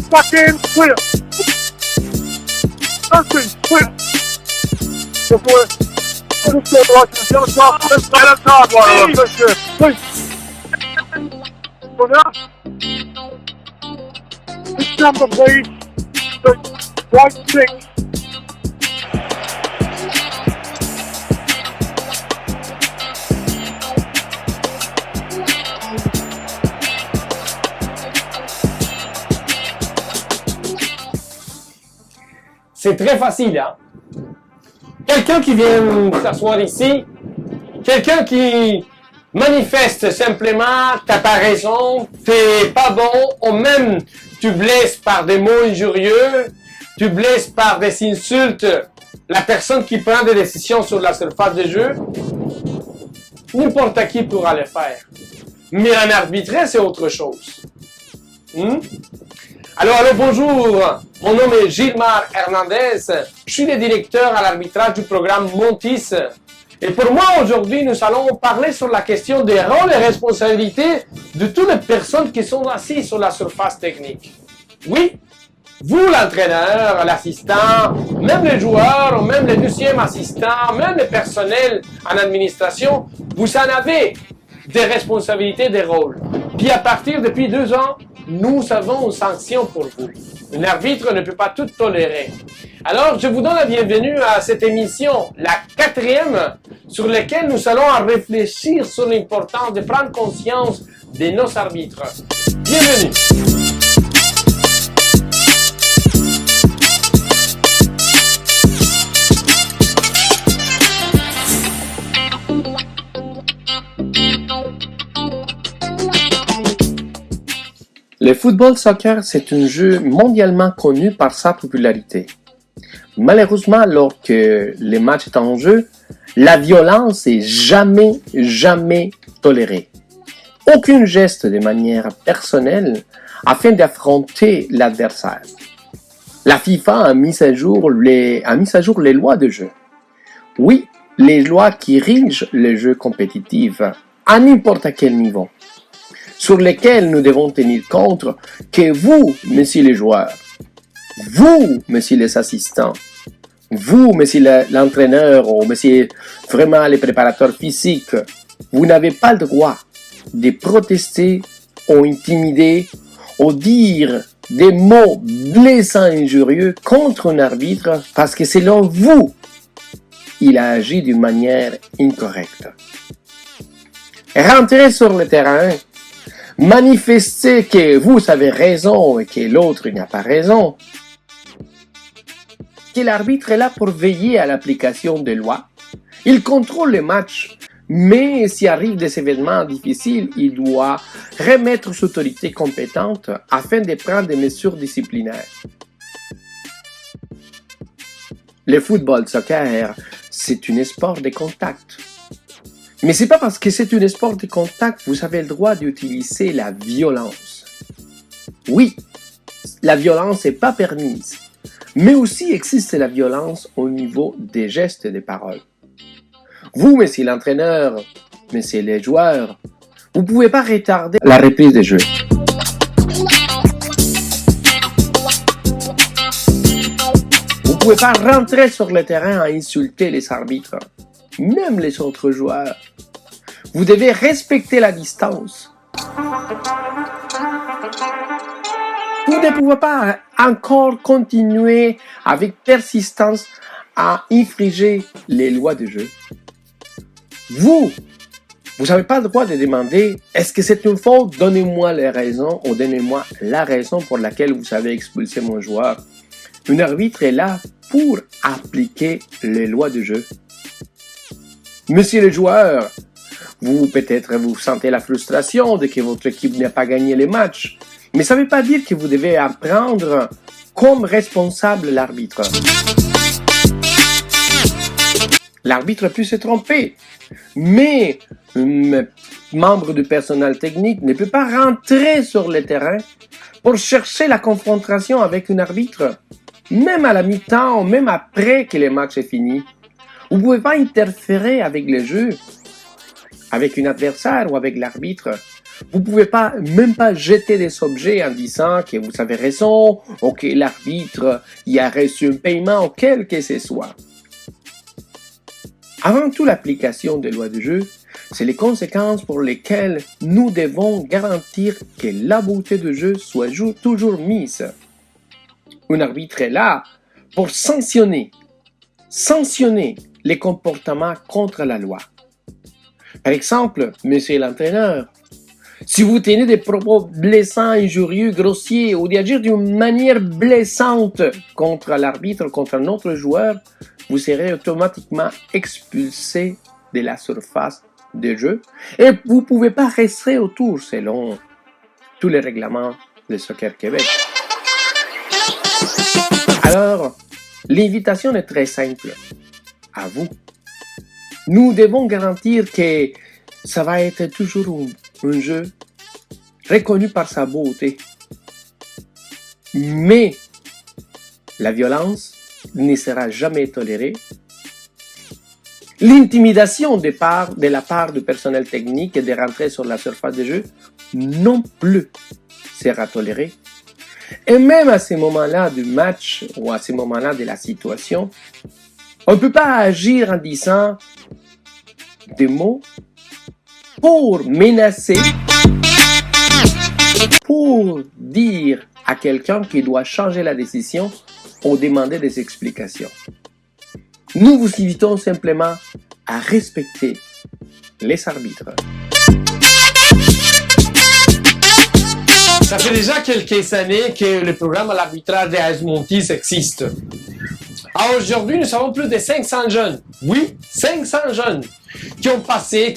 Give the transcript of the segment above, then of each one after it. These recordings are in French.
Fucking clear. First clear. Before let's get on top. Let's get on top, Waterloo. That's good. Please. So now, this number, please. White 6. C'est très facile, hein? Quelqu'un qui vient s'asseoir ici, quelqu'un qui manifeste simplement t'as pas raison, t'es pas bon, ou même tu blesses par des mots injurieux, tu blesses par des insultes la personne qui prend des décisions sur la surface de jeu, n'importe qui pourra le faire. Mais un arbitre, c'est autre chose. Alors, bonjour, mon nom est Gilmar Hernandez, je suis le directeur à l'arbitrage du programme Montis. Et pour moi, aujourd'hui, nous allons parler sur la question des rôles et responsabilités de toutes les personnes qui sont assises sur la surface technique. Oui, vous, l'entraîneur, l'assistant, même les joueurs, même les deuxièmes assistants, même le personnel en administration, vous en avez des responsabilités, des rôles. Puis à partir depuis 2 ans, nous avons une sanction pour vous. Un arbitre ne peut pas tout tolérer. Alors, je vous donne la bienvenue à cette émission, la 4e, sur laquelle nous allons réfléchir sur l'importance de prendre conscience de nos arbitres. Bienvenue! Le football soccer, c'est un jeu mondialement connu par sa popularité. Malheureusement, lorsque les matchs sont en jeu, la violence est jamais tolérée. Aucun geste de manière personnelle afin d'affronter l'adversaire. La FIFA a mis à jour les lois de jeu. Oui, les lois qui régissent le jeu compétitif à n'importe quel niveau, sur lesquels nous devons tenir compte que vous, messieurs les joueurs, vous, messieurs les assistants, vous, messieurs l'entraîneur ou messieurs vraiment les préparateurs physiques, vous n'avez pas le droit de protester ou intimider ou dire des mots blessants et injurieux contre un arbitre parce que selon vous, il a agi d'une manière incorrecte. Rentrez sur le terrain, manifestez que vous avez raison et que l'autre n'a pas raison, que l'arbitre est là pour veiller à l'application des lois. Il contrôle le match, mais s'il arrive des événements difficiles, il doit remettre aux autorités compétentes afin de prendre des mesures disciplinaires. Le football soccer, c'est un sport de contact. Mais c'est pas parce que c'est un sport de contact que vous avez le droit d'utiliser la violence. Oui, la violence n'est pas permise, mais aussi existe la violence au niveau des gestes et des paroles. Vous, monsieur l'entraîneur, monsieur les joueurs, vous pouvez pas retarder la reprise des jeux. Vous pouvez pas rentrer sur le terrain à insulter les arbitres, même les autres joueurs. Vous devez respecter la distance. Vous ne pouvez pas encore continuer avec persistance à infriger les lois du jeu. Vous n'avez pas le droit de demander « Est-ce que c'est une faute? Donnez-moi les raisons ou donnez-moi la raison pour laquelle vous avez expulsé mon joueur. » Un arbitre est là pour appliquer les lois du jeu. Monsieur le joueur, peut-être vous sentez la frustration de que votre équipe n'a pas gagné les matchs, mais ça ne veut pas dire que vous devez apprendre comme responsable l'arbitre. L'arbitre peut se tromper, mais membre du personnel technique ne peut pas rentrer sur le terrain pour chercher la confrontation avec un arbitre, même à la mi-temps ou même après que le match est fini. Vous ne pouvez pas interférer avec le jeu, avec un adversaire ou avec l'arbitre. Vous ne pouvez pas, même pas jeter des objets en disant que vous avez raison ou que l'arbitre y a reçu un paiement ou quel que ce soit. Avant tout l'application des lois du jeu, c'est les conséquences pour lesquelles nous devons garantir que la beauté du jeu soit toujours mise. Un arbitre est là pour sanctionner les comportements contre la loi. Par exemple, monsieur l'entraîneur, si vous tenez des propos blessants, injurieux, grossiers ou d'agir d'une manière blessante contre l'arbitre, contre un autre joueur, vous serez automatiquement expulsé de la surface de jeu et vous ne pouvez pas rester autour selon tous les règlements de Soccer Québec. Alors, l'invitation est très simple. À vous. Nous devons garantir que ça va être toujours un jeu reconnu par sa beauté. Mais la violence ne sera jamais tolérée. L'intimidation de la part du personnel technique et de rentrer sur la surface de jeu non plus sera tolérée. Et même à ce moment-là du match ou à ce moment-là de la situation, on ne peut pas agir en disant des mots pour menacer, pour dire à quelqu'un qu'il doit changer la décision ou demander des explications. Nous vous invitons simplement à respecter les arbitres. Ça fait déjà quelques années que le programme à l'arbitrage des AS Montis existe. Aujourd'hui, nous avons plus de 500 jeunes. Oui, 500 jeunes qui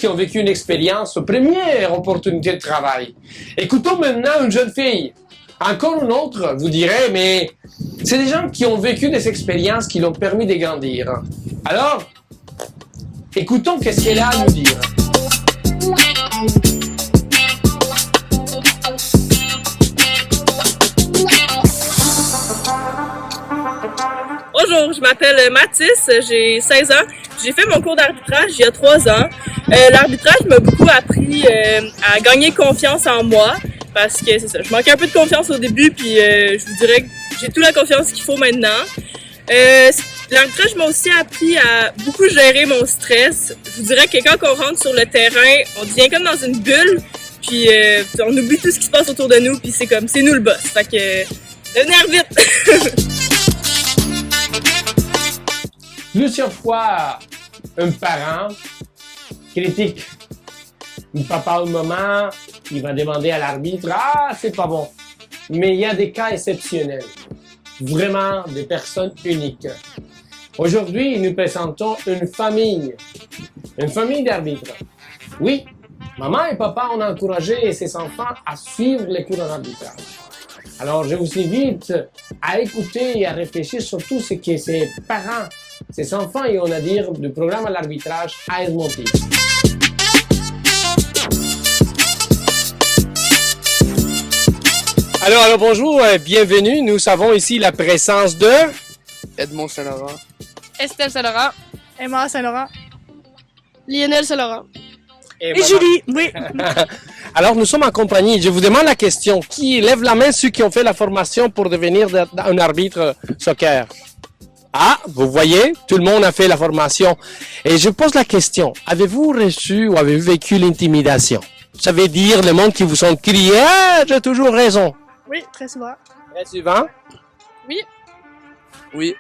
ont vécu une expérience, première opportunité de travail. Écoutons maintenant une jeune fille. Encore une autre, vous direz, mais c'est des gens qui ont vécu des expériences qui l'ont permis de grandir. Alors, écoutons qu'est-ce qu'elle a à nous dire. Bonjour, je m'appelle Mathis, j'ai 16 ans. J'ai fait mon cours d'arbitrage il y a 3 ans. L'arbitrage m'a beaucoup appris à gagner confiance en moi parce que c'est ça, je manquais un peu de confiance au début puis je vous dirais que j'ai toute la confiance qu'il faut maintenant. L'arbitrage m'a aussi appris à beaucoup gérer mon stress. Je vous dirais que quand on rentre sur le terrain, on devient comme dans une bulle puis on oublie tout ce qui se passe autour de nous puis c'est comme, c'est nous le boss. Fait que, devenez arbitre! Plusieurs fois, un parent critique un papa ou maman, il va demander à l'arbitre « Ah, c'est pas bon ». Mais il y a des cas exceptionnels, vraiment des personnes uniques. Aujourd'hui, nous présentons une famille d'arbitres. Oui, maman et papa ont encouragé ses enfants à suivre les cours d'arbitrage. Alors, je vous invite à écouter et à réfléchir sur tout ce que ces parents, ces enfants ont à dire du programme à l'arbitrage AS Montis. Alors bonjour, bienvenue. Nous avons ici la présence de Edmond Saint-Laurent. Estelle Saint-Laurent. Emma Saint-Laurent. Lionel Saint-Laurent. et Julie, oui. Alors nous sommes en compagnie. Je vous demande la question. Qui lève la main ceux qui ont fait la formation pour devenir un arbitre soccer? Ah, vous voyez, tout le monde a fait la formation. Et je pose la question. Avez-vous reçu ou avez-vous vécu l'intimidation? Ça veut dire le monde qui vous ont crié « Ah, j'ai toujours raison ». Oui, très souvent. Très souvent. Oui.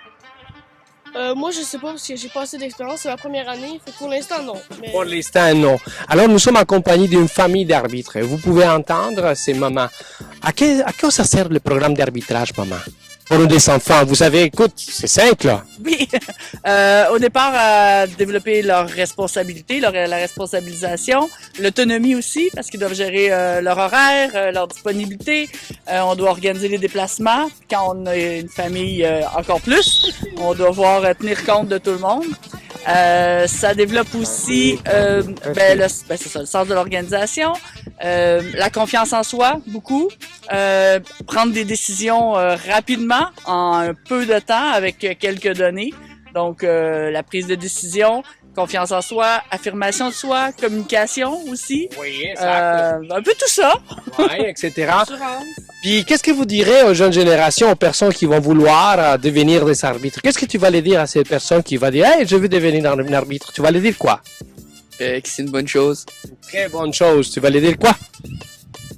Moi, je sais pas parce que j'ai pas assez d'expérience. C'est ma première année. Fait que pour l'instant, non. Mais... Pour l'instant, non. Alors, nous sommes en compagnie d'une famille d'arbitres. Vous pouvez entendre ces mamans. À quoi ça sert le programme d'arbitrage, maman? Pour des enfants, vous savez, écoute, c'est simple, là. Oui, au départ, à développer leur responsabilité, la responsabilisation, l'autonomie aussi, parce qu'ils doivent gérer leur horaire, leur disponibilité. On doit organiser les déplacements. Quand on a une famille, encore plus, on doit voir tenir compte de tout le monde. Ça développe aussi c'est ça, le sens de l'organisation, la confiance en soi, beaucoup. Prendre des décisions rapidement, en un peu de temps, avec quelques données. Donc, la prise de décision, confiance en soi, affirmation de soi, communication aussi. Oui, exact. Un peu tout ça. Oui, etc. Puis, qu'est-ce que vous direz aux jeunes générations, aux personnes qui vont vouloir devenir des arbitres? Qu'est-ce que tu vas les dire à ces personnes qui vont dire « Hey, je veux devenir un arbitre ». Tu vas les dire quoi? Que c'est une bonne chose. Une très bonne chose. Tu vas les dire quoi?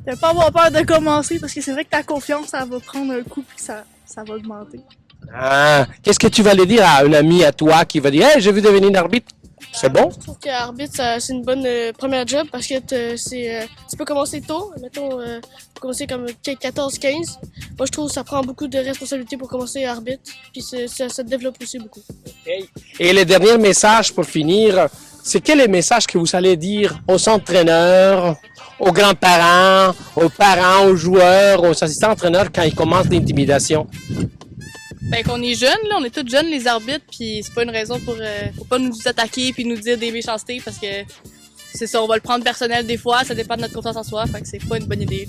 De pas avoir peur de commencer parce que c'est vrai que ta confiance, ça va prendre un coup puis ça va augmenter. Ah, qu'est-ce que tu vas les dire à un ami à toi qui va dire « Hey, je veux devenir un arbitre ». C'est bon? Je trouve qu'arbitre, c'est une bonne première job parce que tu peux commencer tôt. Mettons, commencer comme 14-15. Moi, je trouve que ça prend beaucoup de responsabilités pour commencer arbitre. Puis ça te développe aussi beaucoup. Et le dernier message pour finir, c'est quel est le message que vous allez dire aux entraîneurs, aux grands-parents, aux parents, aux joueurs, aux assistants entraîneurs quand ils commencent l'intimidation? Ben qu'on est jeunes, là, on est tous jeunes les arbitres, puis c'est pas une raison pour faut pas nous attaquer puis nous dire des méchancetés parce que c'est ça, on va le prendre personnel des fois, ça dépend de notre confiance en soi, fait que c'est pas une bonne idée.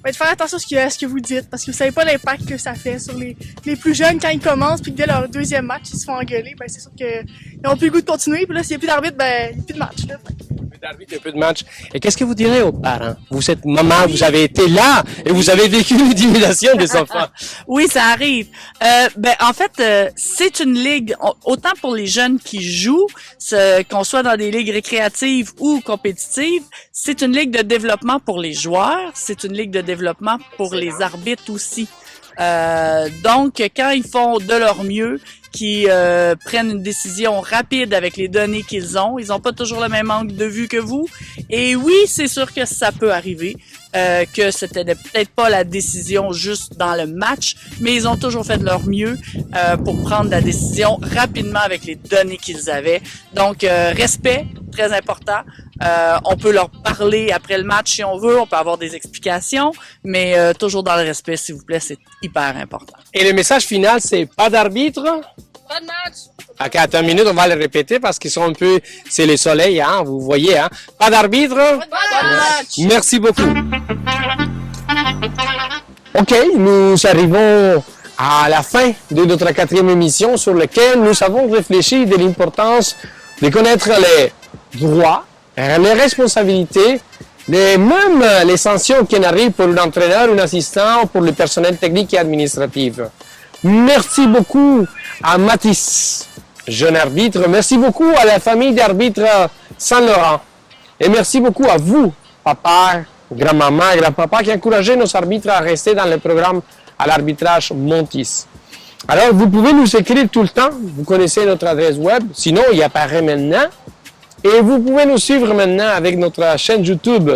Ben, de faire attention à ce que vous dites parce que vous savez pas l'impact que ça fait sur les plus jeunes quand ils commencent puis que dès leur deuxième match ils se font engueuler, ben c'est sûr qu'ils n'ont plus le goût de continuer puis là s'il n'y a plus d'arbitre, ben il n'y a plus de match là. D'arbitre, un peu de match. Et qu'est-ce que vous direz aux parents? Vous êtes maman, vous avez été là et vous avez vécu l'intimidation des enfants. Oui, ça arrive. En fait, c'est une ligue, autant pour les jeunes qui jouent, qu'on soit dans des ligues récréatives ou compétitives, c'est une ligue de développement pour les joueurs, c'est une ligue de développement pour les arbitres aussi. Donc, quand ils font de leur mieux, qui prennent une décision rapide avec les données qu'ils ont. Ils n'ont pas toujours le même angle de vue que vous. Et oui, c'est sûr que ça peut arriver, que c'était peut-être pas la décision juste dans le match, mais ils ont toujours fait de leur mieux pour prendre la décision rapidement avec les données qu'ils avaient. Donc, respect, très important. On peut leur parler après le match si on veut, on peut avoir des explications, mais toujours dans le respect, s'il vous plaît, c'est hyper important. Et le message final, c'est pas d'arbitre? Pas de match! Ok, attends une minute, on va le répéter parce qu'ils sont un peu... C'est le soleil, hein, vous voyez, hein? Pas d'arbitre? Pas de match! Merci beaucoup. Ok, nous arrivons à la fin de notre 4e émission sur laquelle nous avons réfléchi de l'importance de connaître les droits, les responsabilités, même les sanctions qui arrivent pour un entraîneur, un assistant, pour le personnel technique et administratif. Merci beaucoup à Mathis, jeune arbitre. Merci beaucoup à la famille d'arbitres Saint-Laurent. Et merci beaucoup à vous, papa, grand-maman et grand-papa, qui encouragez nos arbitres à rester dans le programme à l'arbitrage Montis. Alors, vous pouvez nous écrire tout le temps. Vous connaissez notre adresse web. Sinon, il apparaît maintenant. Et vous pouvez nous suivre maintenant avec notre chaîne YouTube.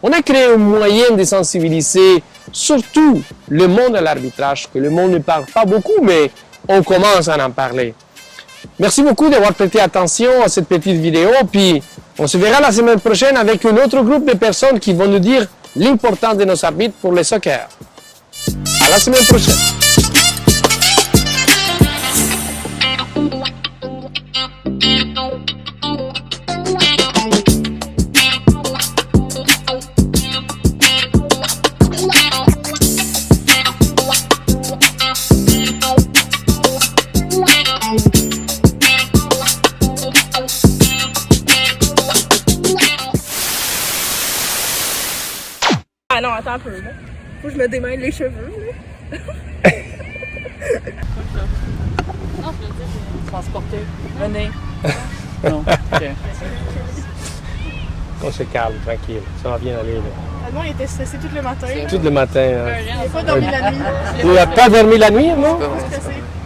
On a créé un moyen de sensibiliser surtout le monde de l'arbitrage, que le monde ne parle pas beaucoup, mais on commence à en parler. Merci beaucoup d'avoir prêté attention à cette petite vidéo, puis on se verra la semaine prochaine avec un autre groupe de personnes qui vont nous dire l'importance de nos arbitres pour le soccer. À la semaine prochaine. Ah non, attends un peu, là. Faut que je me démêle les cheveux, là. Non, je veux dire, transporter. Venez. Non, ok. On se calme, tranquille. Ça va bien aller. Là. Allemand, il était stressé tout le matin. Tout le matin. Hein. Il n'a pas dormi la nuit. Tu n'as pas dormi la nuit, non? Stressé.